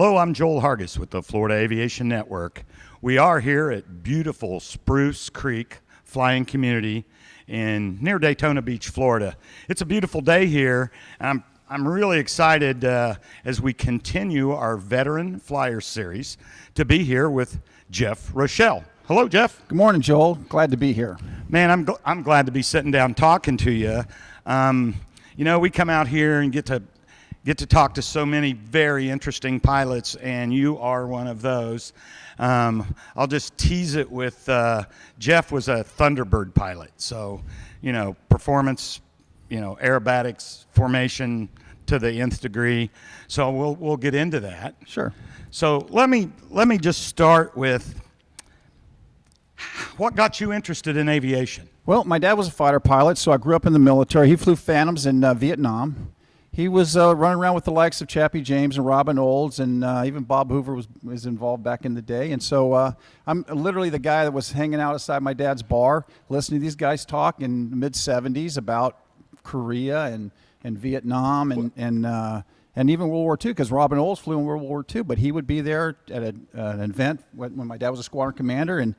Hello, I'm Joel Hargis with the Florida Aviation Network. We are here at beautiful Spruce Creek Fly In community near Daytona Beach, Florida. It's a beautiful day here, and I'm really excited as we continue our Veteran Fliers series to be here with Jeff Rochelle. Hello, Jeff. Good morning, Joel. Glad to be here. Man, I'm glad to be sitting down talking to you. You know, we come out here and get to talk to so many very interesting pilots, and you are one of those. I'll just tease it with Jeff was a Thunderbird pilot, so performance, aerobatics, formation to the nth degree. So we'll get into that. Sure. So let me just start with what got you interested in aviation? Well, my dad was a fighter pilot, so I grew up in the military. He flew Phantoms in Vietnam. He was running around with the likes of Chappie James and Robin Olds, and even Bob Hoover was involved back in the day. And so I'm literally the guy that was hanging out outside my dad's bar, listening to these guys talk in the mid-'70s about Korea and Vietnam and even World War II, because Robin Olds flew in World War II. But he would be there at an event when my dad was a squadron commander, and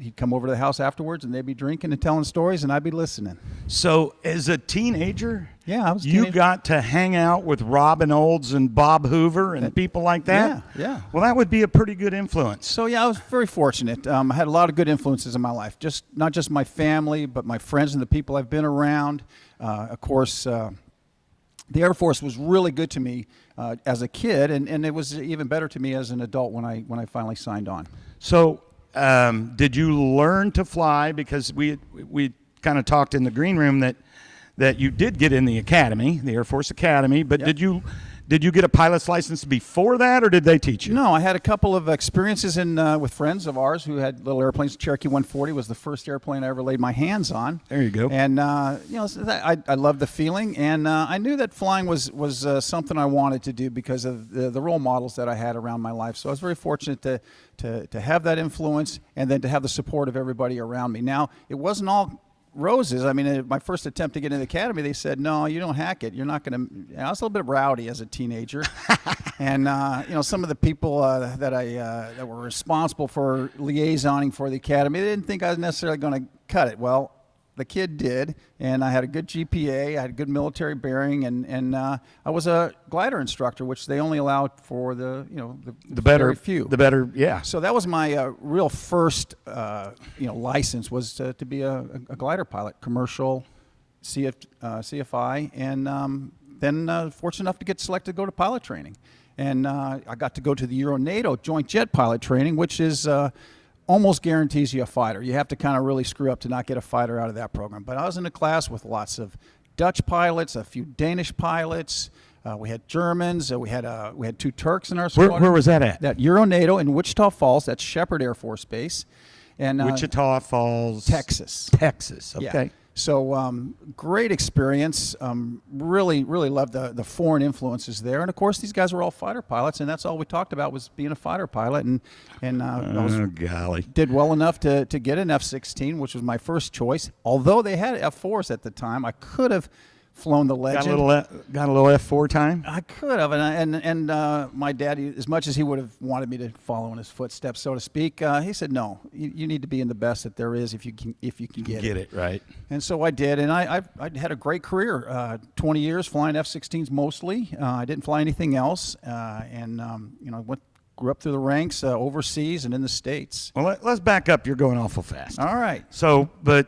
he'd come over to the house afterwards, and they'd be drinking and telling stories, and I'd be listening. So as a teenager, yeah, I was. You got to hang out with Robin Olds and Bob Hoover and people like that? Yeah. Well, that would be a pretty good influence. So, yeah, I was very fortunate. I had a lot of good influences in my life, not just my family, but my friends and the people I've been around. Of course, the Air Force was really good to me as a kid, and it was even better to me as an adult when I finally signed on. So did you learn to fly? Because we kind of talked in the green room that you did get in the academy, the Air Force Academy, but Yep. did you get a pilot's license before that, or did they teach you? No, I had a couple of experiences with friends of ours who had little airplanes. Cherokee 140 was the first airplane I ever laid my hands on. There you go. And I loved the feeling, and I knew that flying was something I wanted to do because of the role models that I had around my life. So I was very fortunate to have that influence, and then to have the support of everybody around me. Now, it wasn't all roses. I mean, my first attempt to get into the academy, they said, "No, you don't hack it. You're not going to." I was a little bit rowdy as a teenager, and some of the people that were responsible for liaisoning for the academy, they didn't think I was necessarily going to cut it. Well, the kid did, and I had a good GPA, I had a good military bearing, and I was a glider instructor, which they only allowed for the better very few. The better, yeah. So that was my real first license, was to be a glider pilot, commercial, CFI, and then fortunate enough to get selected to go to pilot training. And I got to go to the Euro-NATO Joint Jet Pilot Training, which is almost guarantees you a fighter. You have to kind of really screw up to not get a fighter out of that program. But I was in a class with lots of Dutch pilots, a few Danish pilots. We had Germans. We had two Turks in our squadron. Where was that at? That Euro-NATO in Wichita Falls. That's Shepherd Air Force Base. And Wichita Falls, Texas. Texas. Okay. Yeah. So great experience. Really loved the foreign influences there. And of course, these guys were all fighter pilots, and that's all we talked about was being a fighter pilot. And golly, did well enough to get an F-16, which was my first choice. Although they had F-4s at the time, I could have flown the Legend. Got a little F4 time? I could have, and my dad, as much as he would have wanted me to follow in his footsteps, so to speak, he said, "No, you need to be in the best that there is if you can get it." Right. And so I did, and I had a great career, 20 years flying F-16s mostly. I didn't fly anything else, and grew up through the ranks overseas and in the States. Well, let's back up. You're going awful fast. All right. So, but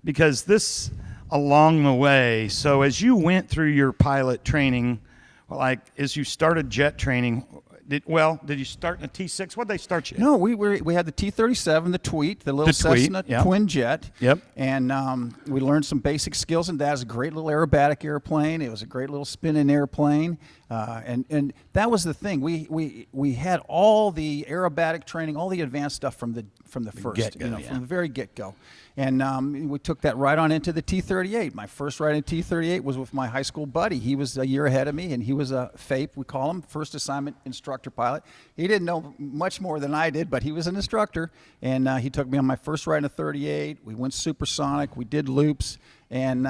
because this along the way, so as you went through your pilot training, like as you started jet training, did you start in a T6? What did they start you in? No, we had the T-37, the Tweet, the little Cessna twin jet. Yep. And we learned some basic skills, and that was a great little aerobatic airplane. It was a great little spinning airplane, and that was the thing. We had all the aerobatic training, all the advanced stuff from the first, from the very get-go. And we took that right on into the T-38. My first ride in T-38 was with my high school buddy. He was a year ahead of me, and he was a FAPE, we call him, first assignment instructor pilot. He didn't know much more than I did, but he was an instructor. And he took me on my first ride in a 38. We went supersonic. We did loops. And,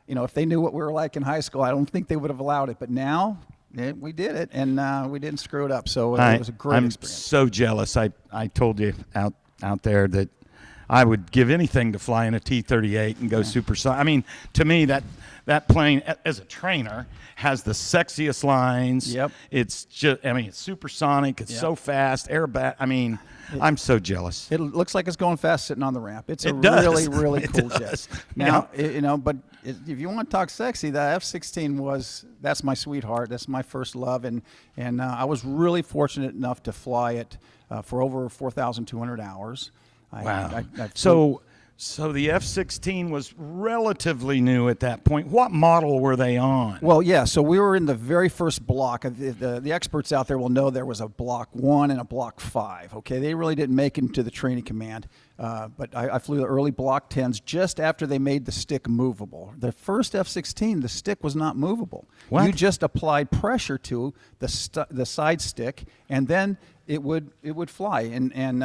if they knew what we were like in high school, I don't think they would have allowed it. But now, We did it, and we didn't screw it up. So it was a great I'm experience. so jealous. I told you out there that I would give anything to fly in a T-38 and go supersonic. I mean, to me, that plane, as a trainer, has the sexiest lines. Yep. It's just, I mean, it's supersonic. It's so fast. I mean, I'm so jealous. It looks like it's going fast sitting on the ramp. It's a does. really, really It cool does. jet. Now, but if you want to talk sexy, the F-16 that's my sweetheart. That's my first love, and I was really fortunate enough to fly it for over 4,200 hours. Wow. So the F-16 was relatively new at that point. What model were they on? Well, yeah. So we were in the very first block. The experts out there will know there was a Block 1 and a Block 5. Okay, they really didn't make it into the training command. But I flew the early Block 10s just after they made the stick movable. The first F-16, the stick was not movable. What? You just applied pressure to the side stick, and then it would fly. And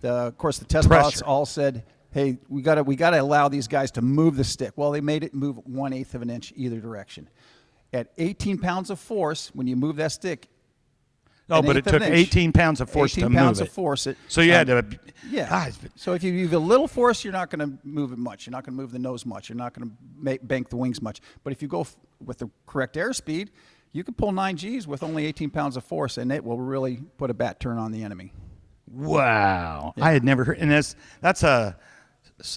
of course, the test pilots all said, hey, we got to allow these guys to move the stick. Well, they made it move 1/8 of an inch either direction. At 18 pounds of force, when you move that stick, but it took 18 pounds of force to move it. 18 pounds of force. So you had to. Yeah. Guys, So if you use a little force, you're not going to move it much. You're not going to move the nose much. You're not going to bank the wings much. But if you go with the correct airspeed, you can pull 9 Gs with only 18 pounds of force, and it will really put a bat turn on the enemy. Wow. Yeah. I had never heard. And that's a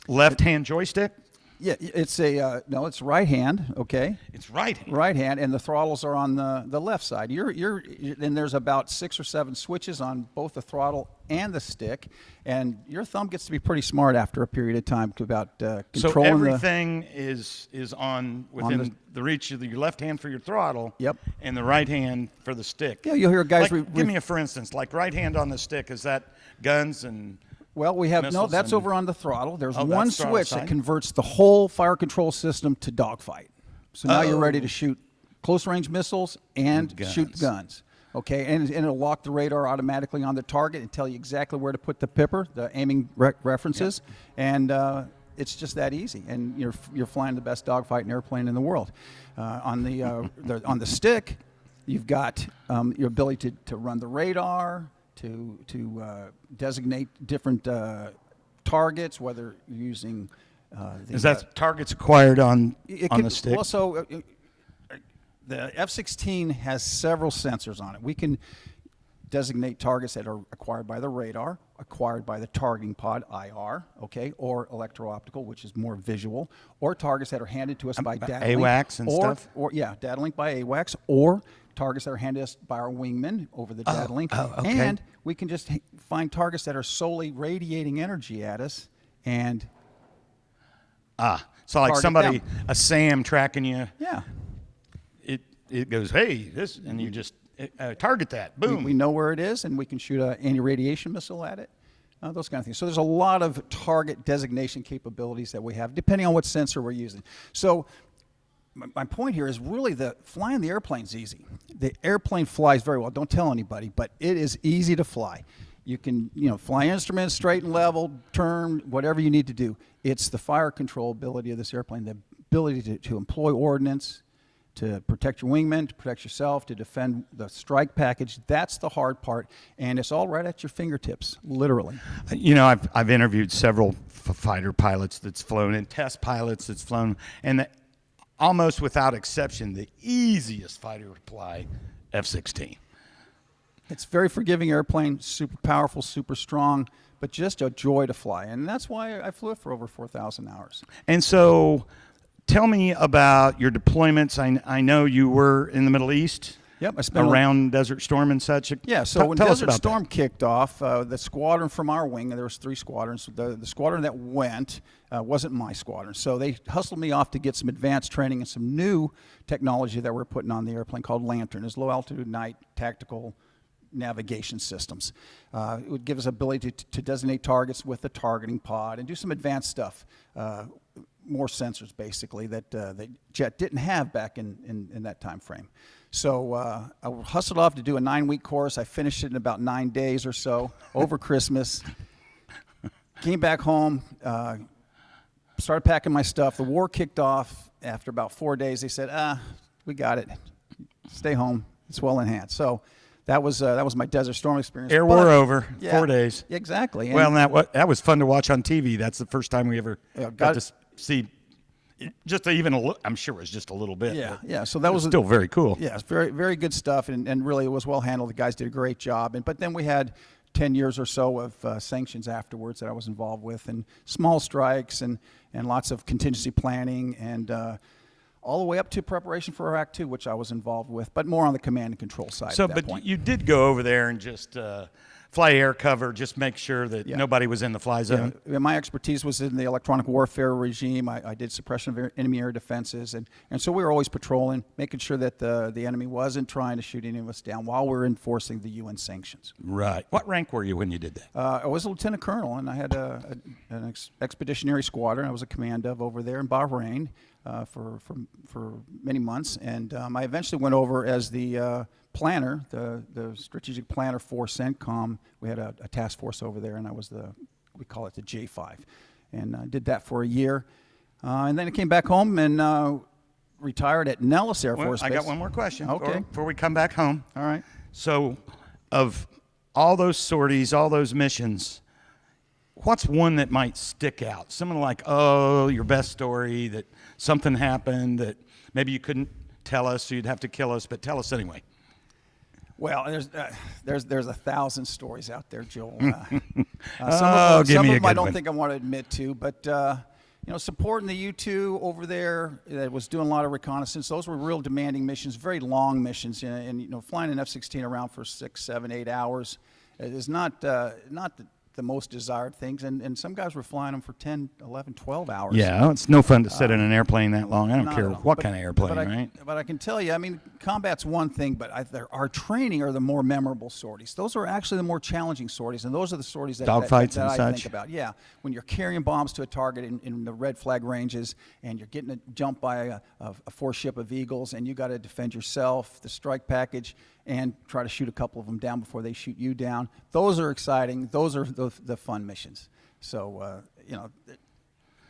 left-hand joystick? Yeah, it's it's right hand, okay? It's right hand. Right hand, and the throttles are on the left side. And there's about 6 or 7 switches on both the throttle and the stick, and your thumb gets to be pretty smart after a period of time about controlling. So everything is on within the reach of your left hand for your throttle. Yep. And the right hand for the stick. Yeah, you'll hear guys. Give me a for instance. Like right hand on the stick, is that guns and? Well, we have that's over on the throttle. There's one switch side. that converts the whole fire control system to dogfight. So now you're ready to shoot close range missiles and shoot the guns. Okay, and it'll lock the radar automatically on the target and tell you exactly where to put the pipper, the aiming references, and it's just that easy. And you're flying the best dogfighting airplane in the world. On the stick, you've got your ability to run the radar, to designate different targets, whether you're using is that targets acquired on the stick? Well, so the F-16 has several sensors on it. We can designate targets that are acquired by the radar, acquired by the targeting pod, IR, okay, or electro-optical, which is more visual, or targets that are handed to us by data link, AWACS and stuff? Data link by AWACS, or targets that are handed us by our wingmen over the data link. Okay. And we can just find targets that are solely radiating energy at us and so like somebody, them. a SAM tracking you. Yeah. It goes, hey, this, and you just target that. Boom. We know where it is, and we can shoot an anti-radiation missile at it. Those kind of things. So there's a lot of target designation capabilities that we have, depending on what sensor we're using. So my point here is really flying the airplane's easy. The airplane flies very well. Don't tell anybody, but it is easy to fly. You can, fly instruments, straight and level, turn, whatever you need to do. It's the fire control ability of this airplane, the ability to employ ordnance, to protect your wingmen, to protect yourself, to defend the strike package. That's the hard part, and it's all right at your fingertips, literally. I've interviewed several fighter pilots that's flown and test pilots that's flown, and almost without exception, the easiest fighter to fly, F-16. It's a very forgiving airplane, super powerful, super strong, but just a joy to fly, and that's why I flew it for over 4,000 hours. And so, tell me about your deployments. I know you were in the Middle East. Yep, I spent around Desert Storm and such. Yeah, so when Desert Storm kicked off, the squadron from our wing, and there was 3 squadrons. The squadron that went wasn't my squadron, so they hustled me off to get some advanced training and some new technology that we're putting on the airplane called Lantern. It's low altitude night tactical navigation systems. It would give us ability to designate targets with the targeting pod and do some advanced stuff. More sensors, basically, that the jet didn't have back in that time frame. So I hustled off to do a 9-week course. I finished it in about 9 days or so over Christmas. Came back home, started packing my stuff. The war kicked off after about 4 days. They said, we got it. Stay home. It's well enhanced. So that was my Desert Storm experience. Air War over, 4 days. Exactly. And Well, and that was fun to watch on TV. That's the first time we ever got to see just I'm sure it was just a little bit. Yeah. So that was still very cool. Yeah, it's very, very good stuff, and really it was well handled. The guys did a great job. But then we had 10 years or so of sanctions afterwards that I was involved with, and small strikes and lots of contingency planning, and all the way up to preparation for Iraq 2, which I was involved with, but more on the command and control side at that point. You did go over there and just fly air cover, just make sure that nobody was in the fly zone. Yeah, my expertise was in the electronic warfare regime. I did suppression of enemy air defenses, and so we were always patrolling, making sure that the enemy wasn't trying to shoot any of us down while we were enforcing the UN sanctions. Right. What rank were you when you did that? I was a lieutenant colonel, and I had an expeditionary squadron I was a command of over there in Bahrain for many months, and I eventually went over as the planner, the strategic planner for CENTCOM. We had a task force over there, and I was we call it the J5, and I did that for a year, and then I came back home and retired at Nellis Air Force Base. I got one more question. Okay. Before we come back home. All right. So, of all those sorties, all those missions, what's one that might stick out? Something like, your best story, that something happened that maybe you couldn't tell us, so you'd have to kill us, but tell us anyway. Well, there's 1,000 stories out there, Joel. Some give of me a them I good don't one. think I want to admit to, but supporting the U-2 over there that was doing a lot of reconnaissance. Those were real demanding missions, very long missions, and flying an F-16 around for 6, 7, 8 hours is not the most desired things, and some guys were flying them for 10, 11, 12 hours. Yeah, it's no fun to sit in an airplane that long. I don't Not care at all. what kind of airplane, right? But I can tell you, combat's one thing, but our training are the more memorable sorties. Those are actually the more challenging sorties, and those are the sorties that Dogfights that and I such? think about. Yeah, when you're carrying bombs to a target in the red flag ranges, and you're getting jumped by a four-ship of Eagles, and you got to defend yourself, the strike package, and try to shoot a couple of them down before they shoot you down. Those are exciting. Those are the fun missions. So,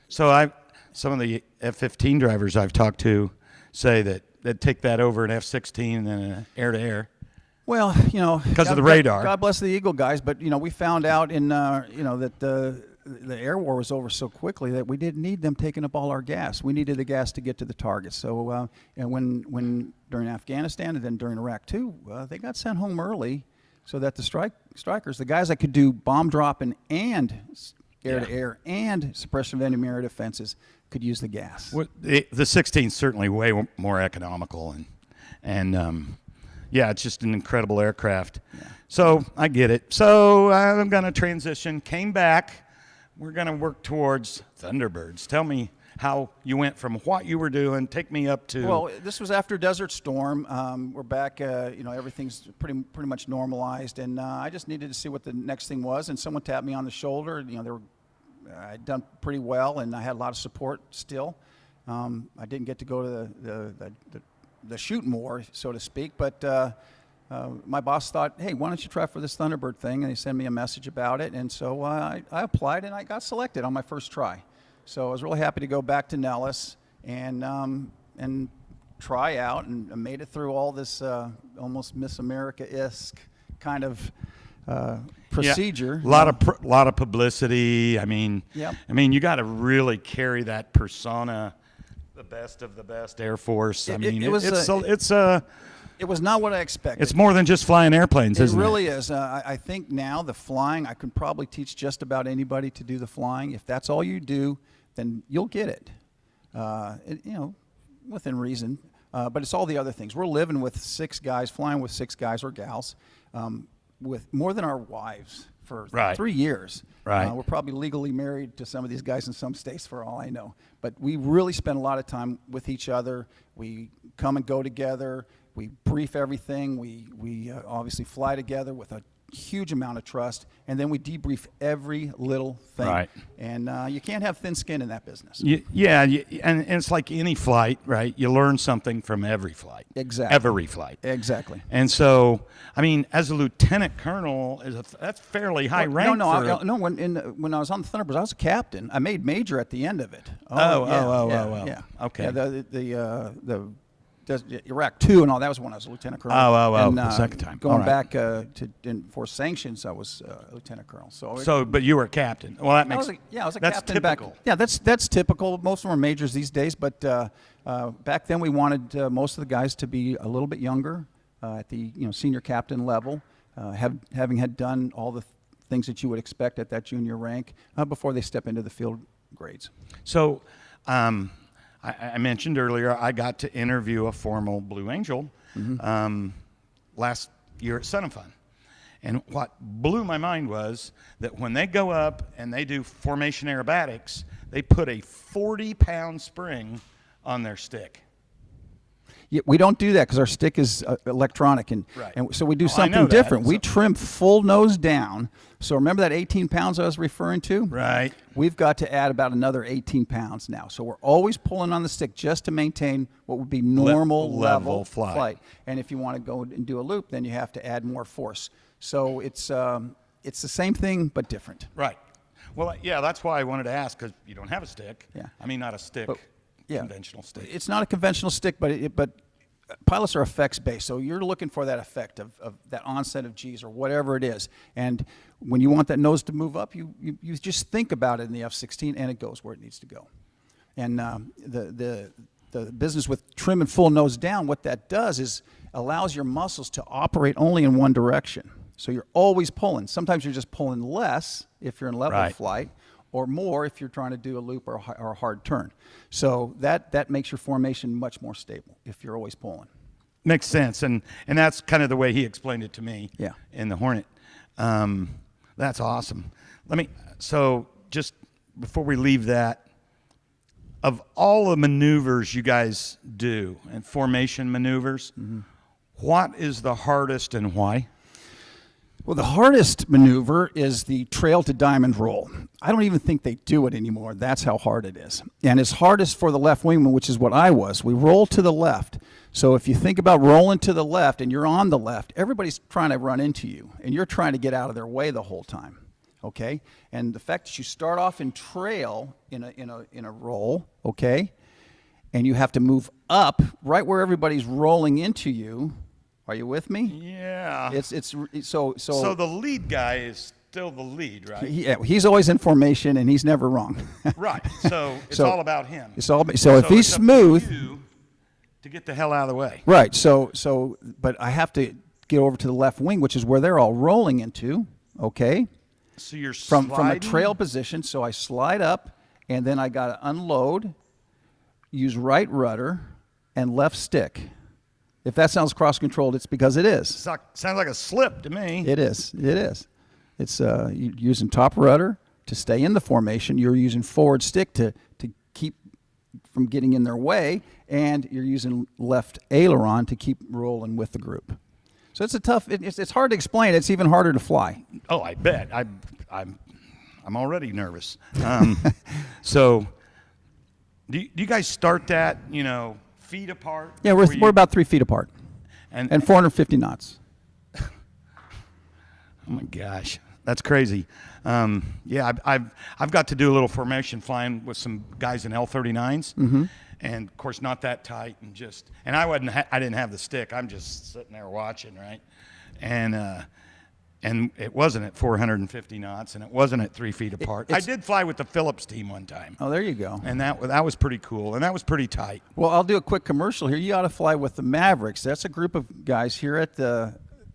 So some of the F-15 drivers I've talked to say that they'd take that over an F-16 and then an air-to-air. Well, because of the radar. God bless the Eagle guys, but we found out that the air war was over so quickly that we didn't need them taking up all our gas. We needed the gas to get to the target. So, and when during Afghanistan and then during Iraq too, they got sent home early, so that the strikers, the guys that could do bomb dropping and air-to-air and suppression of enemy air defenses, could use the gas. Well, the 16 is certainly way more economical, and it's just an incredible aircraft. Yeah. So I get it. So I'm going to transition. Came back. We're going to work towards Thunderbirds. Tell me how you went from what you were doing. Take me up to. Well, this was after Desert Storm. We're back. Everything's pretty much normalized, and I just needed to see what the next thing was. And someone tapped me on the shoulder. I'd done pretty well, and I had a lot of support still. I didn't get to go to the shooting war, so to speak, but my boss thought, hey, why don't you try for this Thunderbird thing? And he sent me a message about it, and so I applied, and I got selected on my first try. So I was really happy to go back to Nellis and try out, and I made it through all this almost Miss America-esque kind of procedure. A lot of publicity. Yep. You got to really carry that persona, the best of the best Air Force. It was not what I expected. It's more than just flying airplanes, isn't it? It really is. I think now the flying, I can probably teach just about anybody to do the flying. If that's all you do, then you'll get it. Within reason. But it's all the other things. We're living with 6 guys, flying with 6 guys or gals, with more than our wives for 3 years. Right. We're probably legally married to some of these guys in some states, for all I know. But we really spend a lot of time with each other. We come and go together. We brief everything. We obviously fly together with a huge amount of trust, and then we debrief every little thing. Right. And you can't have thin skin in that business. And it's like any flight, right? You learn something from every flight. Exactly. Every flight. Exactly. And so, as a lieutenant colonel, that's fairly high rank. When I was on the Thunderbirds, I was a captain. I made major at the end of it. Okay. Yeah, Iraq 2 and all. That was when I was a lieutenant colonel. Oh, And, the second time. Going All right. back for sanctions, I was lieutenant colonel. So, but you were a captain. Well, that makes I was a that's captain typical. back. Yeah, that's typical. Most of them are majors these days, but back then we wanted most of the guys to be a little bit younger at the senior captain level, having had done all the things that you would expect at that junior rank before they step into the field grades. So, I mentioned earlier I got to interview a formal Blue Angel last year at Sun and Fun. And what blew my mind was that when they go up and they do formation aerobatics, they put a 40-pound spring on their stick. Yeah, we don't do that because our stick is electronic, and so we do something different. We trim full nose down. So remember that 18 pounds I was referring to? Right. We've got to add about another 18 pounds now. So we're always pulling on the stick just to maintain what would be normal level flight. And if you want to go and do a loop, then you have to add more force. So it's the same thing but different. Right. Well, yeah, that's why I wanted to ask, because you don't have a stick. Yeah. I mean, not a stick. But, yeah. Conventional stick. It's not a conventional stick, but pilots are effects based, so you're looking for that effect of that onset of G's or whatever it is. And when you want that nose to move up, you just think about it in the F-16, and it goes where it needs to go. And the business with trim and full nose down, what that does is allows your muscles to operate only in one direction. So you're always pulling. Sometimes you're just pulling less if you're in level flight, or more if you're trying to do a loop or a hard turn. So that makes your formation much more stable if you're always pulling. Makes sense, and that's kind of the way he explained it to me. Yeah. In the Hornet. That's awesome. So just before we leave that, of all the maneuvers you guys do and formation maneuvers, what is the hardest and why? Well, the hardest maneuver is the trail to diamond roll. I don't even think they do it anymore. That's how hard it is. And it's hardest for the left wingman, which is what I was. We roll to the left. So if you think about rolling to the left and you're on the left, everybody's trying to run into you, and you're trying to get out of their way the whole time. Okay? And the fact that you start off in trail in a roll, okay, and you have to move up right where everybody's rolling into you. Are you with me? Yeah. So the lead guy is still the lead, right? He's always in formation, and he's never wrong. Right. So it's all about him. So if he's smooth, to get the hell out of the way. Right. So but I have to get over to the left wing, which is where they're all rolling into. Okay. So you're from a trail position. So I slide up, and then I got to unload, use right rudder, and left stick. If that sounds cross-controlled, it's because it is. Sounds like a slip to me. It is. It is. It's you're using top rudder to stay in the formation. You're using forward stick to keep from getting in their way, and you're using left aileron to keep rolling with the group. So it's a tough. It's hard to explain. It's even harder to fly. Oh, I bet. I'm already nervous. So, do you guys start that? Feet apart? Yeah, we're about 3 feet apart, and 450 knots. Oh my gosh, that's crazy. Yeah, I've got to do a little formation flying with some guys in L-39s, and of course not that tight, and I didn't have the stick. I'm just sitting there watching, right, and it wasn't at 450 knots, and it wasn't at 3 feet apart. I did fly with the Phillips team one time. Oh, there you go. And that was pretty cool, and that was pretty tight. Well, I'll do a quick commercial here. You ought to fly with the Mavericks. That's a group of guys here at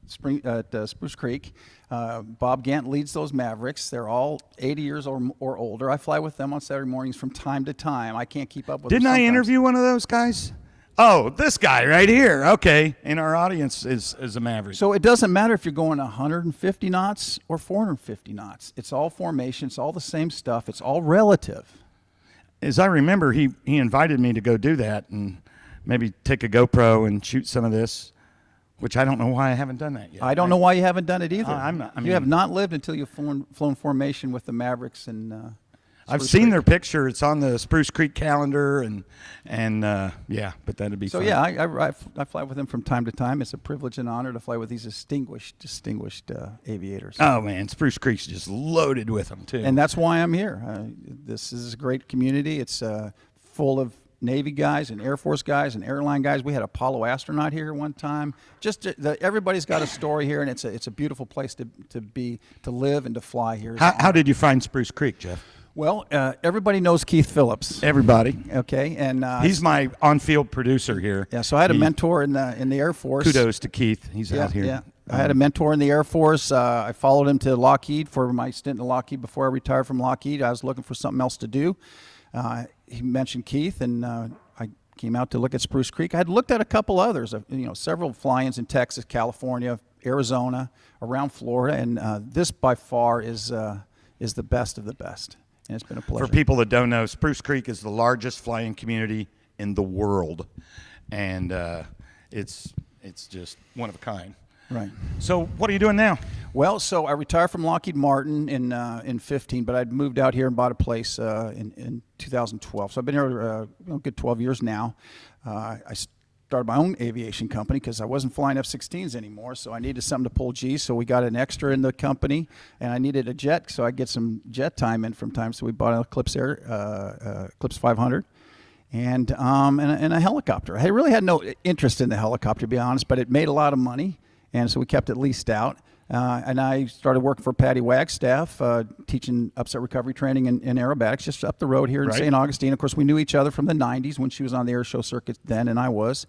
Spruce Creek. Bob Gant leads those Mavericks. They're all 80 years or older. I fly with them on Saturday mornings from time to time. I can't keep up with them Didn't I sometimes. interview one of those guys? Oh, this guy right here. Okay. In our audience is a Maverick. So it doesn't matter if you're going 150 knots or 450 knots. It's all formation. It's all the same stuff. It's all relative. As I remember, he invited me to go do that and maybe take a GoPro and shoot some of this, which I don't know why I haven't done that yet. I don't know why you haven't done it either. You have not lived until you've flown formation with the Mavericks and I've seen their picture. It's on the Spruce Creek calendar, and yeah, but that'd be so fun. Yeah, I fly with them from time to time. It's a privilege and honor to fly with these distinguished aviators. Oh man, Spruce Creek's just loaded with them too. And that's why I'm here. This is a great community. It's full of Navy guys and Air Force guys and airline guys. We had Apollo astronaut here one time. Just everybody's got a story here, and it's a beautiful place to live and to fly here. How did you find Spruce Creek, Jeff? Well, everybody knows Keith Phillips. Everybody. Okay, and he's my on-field producer here. Yeah, so I had a mentor in the Air Force. Kudos to Keith. He's out here. Yeah, I had a mentor in the Air Force. I followed him to Lockheed for my stint in Lockheed before I retired from Lockheed. I was looking for something else to do. He mentioned Keith, and I came out to look at Spruce Creek. I had looked at a couple others, several fly-ins in Texas, California, Arizona, around Florida, and this by far is the best of the best. And it's been a pleasure. For people that don't know, Spruce Creek is the largest fly-in community in the world, and it's just one of a kind. Right. So what are you doing now? Well, so I retired from Lockheed Martin in 15, but I'd moved out here and bought a place in 2012. So I've been here a good 12 years now. I started my own aviation company because I wasn't flying F-16s anymore, so I needed something to pull G. So we got an extra in the company, and I needed a jet, so I get some jet time in from time. So we bought an Eclipse 500. And a helicopter. I really had no interest in the helicopter, to be honest, but it made a lot of money, and so we kept it leased out. And I started working for Patty Wagstaff, teaching upset recovery training in aerobatics just up the road here in St. Augustine. Of course, we knew each other from the 90s when she was on the air show circuit then, and I was.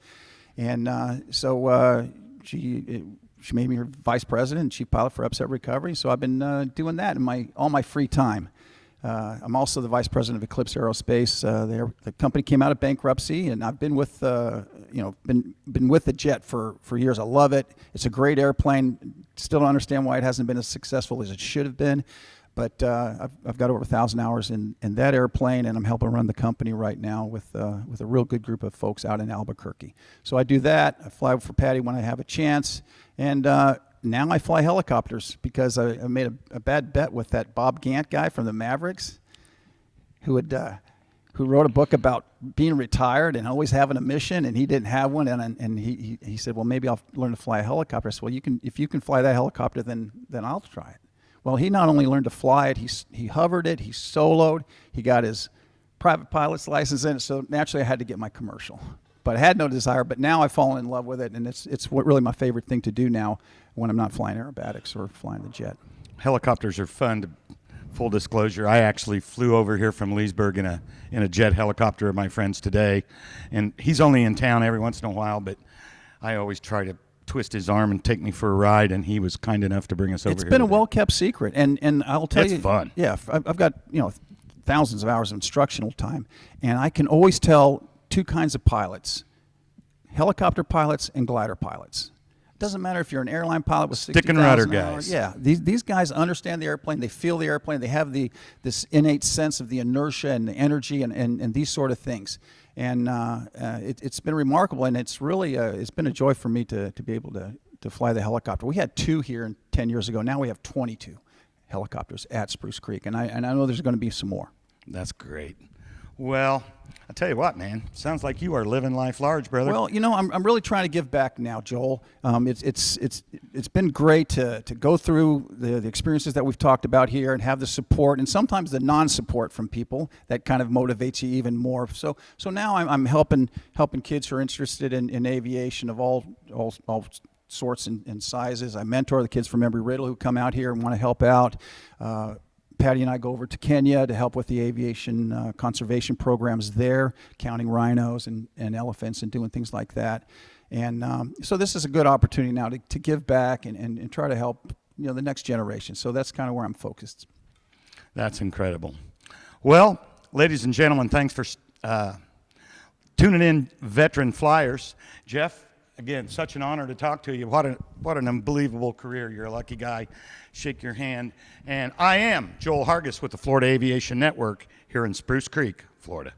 And so she made me her vice president and chief pilot for upset recovery. So I've been doing that in all my free time. I'm also the vice president of Eclipse Aerospace. The company came out of bankruptcy, and I've been with been with the jet for years. I love it. It's a great airplane. Still don't understand why it hasn't been as successful as it should have been, but I've got over 1,000 hours in that airplane, and I'm helping run the company right now with a real good group of folks out in Albuquerque. So I do that. I fly for Patty when I have a chance, and now I fly helicopters because I made a bad bet with that Bob Gant guy from the Mavericks, who wrote a book about being retired and always having a mission, and he didn't have one, and he said, well, maybe I'll learn to fly a helicopter. I said, well, if you can fly that helicopter, then I'll try it. Well, he not only learned to fly it, he hovered it, he soloed, he got his private pilot's license in it, so naturally I had to get my commercial. But I had no desire, but now I've fallen in love with it, and it's really my favorite thing to do now when I'm not flying aerobatics or flying the jet. Helicopters are fun. Full disclosure, I actually flew over here from Leesburg in a jet helicopter of my friend's today, and he's only in town every once in a while, but I always try to twist his arm and take me for a ride, and he was kind enough to bring us over here. It's been a well-kept secret, and I'll tell you, it's fun. Yeah, I've got thousands of hours of instructional time, and I can always tell two kinds of pilots: helicopter pilots and glider pilots. Doesn't matter if you're an airline pilot with 60,000 stick and rudder hours. guys. Yeah, these guys understand the airplane. They feel the airplane. They have this innate sense of the inertia and the energy and these sort of things. And it's been remarkable, and it's really it's been a joy for me to be able to fly the helicopter. We had 2 here 10 years ago. Now we have 22 helicopters at Spruce Creek, and I know there's going to be some more. That's great. Well, I tell you what, man. Sounds like you are living life large, brother. Well, I'm really trying to give back now, Joel. It's been great to go through the experiences that we've talked about here and have the support and sometimes the non-support from people that kind of motivates you even more. So now I'm helping kids who are interested in aviation of all sorts and sizes. I mentor the kids from Embry-Riddle who come out here and want to help out. Patty and I go over to Kenya to help with the aviation conservation programs there, counting rhinos and elephants and doing things like that. And so this is a good opportunity now to give back and try to help the next generation. So that's kind of where I'm focused. That's incredible. Well, ladies and gentlemen, thanks for tuning in, Veteran Fliers. Jeff, again, such an honor to talk to you. What an unbelievable career. You're a lucky guy. Shake your hand. And I am Joel Hargis with the Florida Aviation Network here in Spruce Creek, Florida.